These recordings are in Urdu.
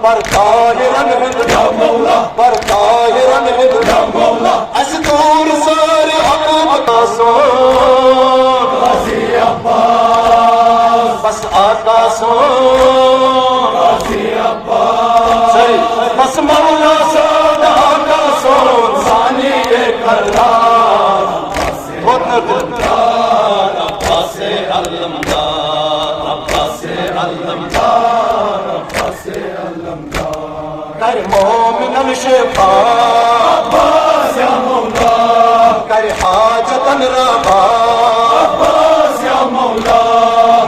پر طاہرن ہند یا مولا پر طاہرن ہند یا مولا اس دور سارے حقوق کا سون غازی عباس بس آقا سون غازی عباس بس مولا سون آقا سون ثانی کرار عباس علمدار عباس علمدار عباس علمدار کر مومن شفا عباس یا مولا کر حاجتن روا عباس یا مولا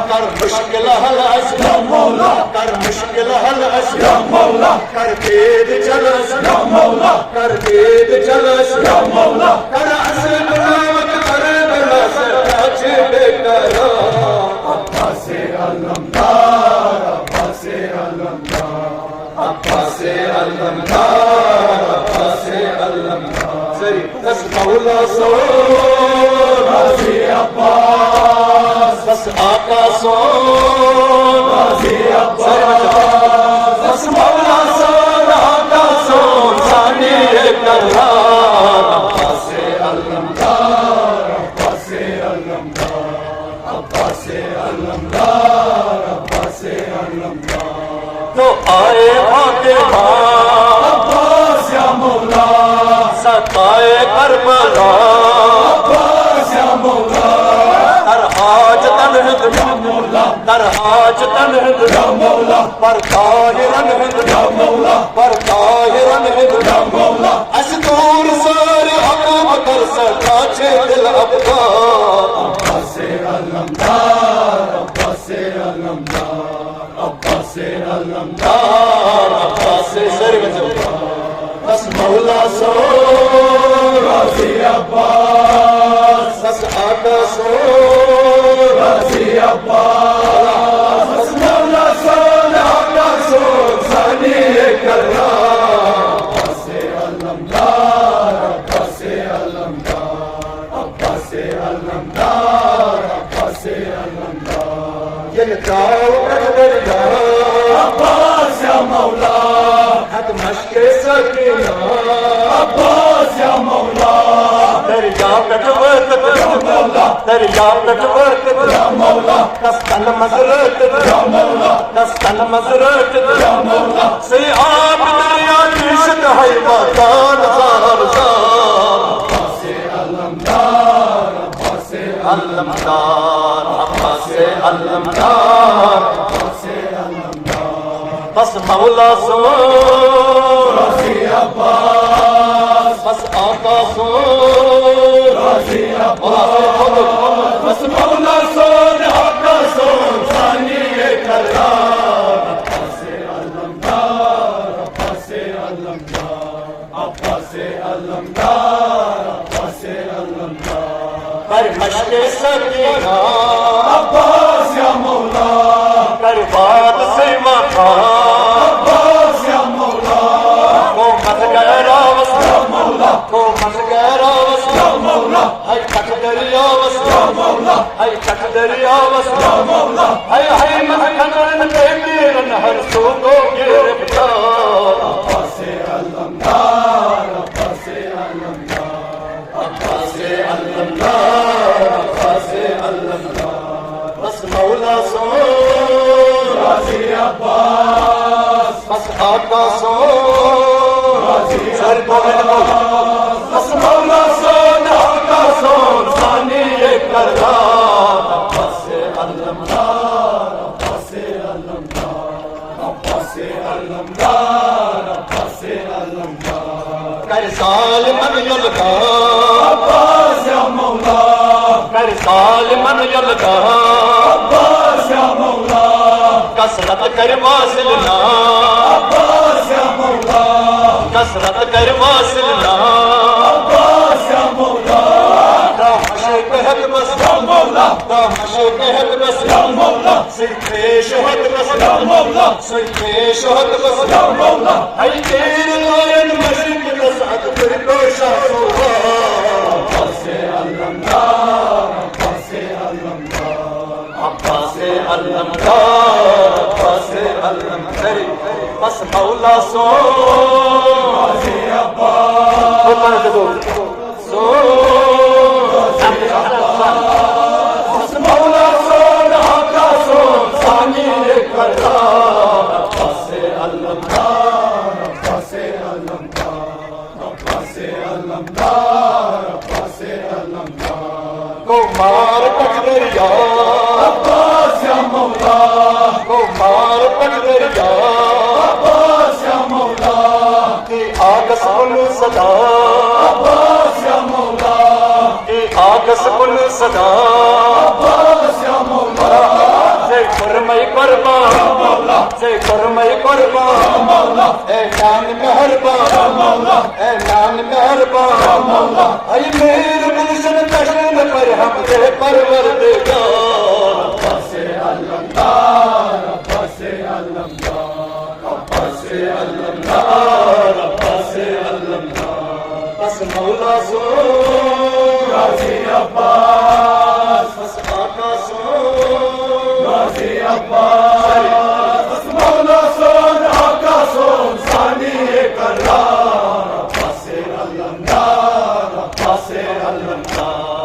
کر مشکل حل یا مولا کر مشکل حل یا مولا کر دید جلس یا مولا کر دید جلس یا مولا کر اصل بلاوت کر بلس راچے بیکرا عباس علمدار عباس علمدار عباس علمدار عباس علمدار سری بس مولا سون غازی عباس بس آقا سون غازی عباس بس مولا سون آقا سون ثانی کرار عباس علمدار عباس علمدار عباس علمدار عباس علمدار تو آئے آگے عباس یا مولا ستائے کربلا عباس یا مولا در حاجتن ہند یا مولا در حاجتن ہند یا مولا پر طاہرن ہند یا مولا پر طاہرن ہند یا مولا اس دور سارے حقوق کر سکاچے دل ابدار عباس علمدار عباس علمدار عباس علمدار عباس بس مولا سون غازی عباس بس آقا سون غازی عباس بس مولا سون آقا سون ثانی کرار عباس علمدار عباس علمدار عباس علمدار عباس علمدار یلکاؤ دریا عباس یا مولا حد مشک سکینہ عباس یا مولا دریا کٹورت یا مولا دریا کٹورت یا مولا کستن مزرت یا مولا کستن مزرت یا مولا سی آپ دریا کشت ہے وطان زار زار عباس علمدار عباس علمدار عباس علمدار عباس علمدار بس مولا سون غازی عباس بس آقا سون غازی عباس بس مولا سون آقا سون ثانی کرار عباس علمدار عباس علمدار عباس علمدار عباس علمدار پر مشک سکینہ عباس یا مولا کر بات سے وفا عباس یا مولا کو مت گہرا وس یا مولا کو مت گہرا وس یا مولا ہے تک دریا وس یا مولا ہے تک دریا وس یا مولا ہے مت کنن کے میرن ہر سو کو گرفتار عباس علمدار عباس علمدار عباس علمدار عباس علمدار بس مولا سون غازی عباس بس آقا سون غازی عباس بس مولا سون آقا سون ثانی کرار عباس علمدار عباس علمدار عباس علمدار عباس علمدار کر ظالمن یلغار عباس یا مولا کر ظالمن یلغار عباس یا مولا کثرت کر واصلنا عباس یا مولا کثرت کر واصلنا عباس یا مولا دامشق حق بس یا مولا دامشق حق بس یا مولا صرف شہد بس یا مولا صرف شہد بس یا مولا ای تیر لائن مشرق نسعت پر کوشا سوا عباس علمدار عباس علمدار عباس علمدار عباس علمدار بس مولا سون غازی عباس بس مولا سون آقا سون ثانی کرار عباس علمدار عباس علمدار عباس علمدار عباس علمدار کو مار پکڑیا عباس یا مولا کو مار پکڑیا عباس یا مولا کی آگس بن صدا عباس یا مولا کی آگس بن صدا عباس یا مولا جے فرمائی قربان مولا جے فرمائی قربان مولا اے نام مہربان مولا اے نام مہربان مولا اے میرے گلشن تشن پر ہم دے پروردگار عباس علمدار عباس علمدار عباس علمدار عباس علمدار بس مولا سون غازی عباس بس آقا سون غازی عباس بس مولا سون آقا سون ثانی کرار عباس علمدار عباس علمدار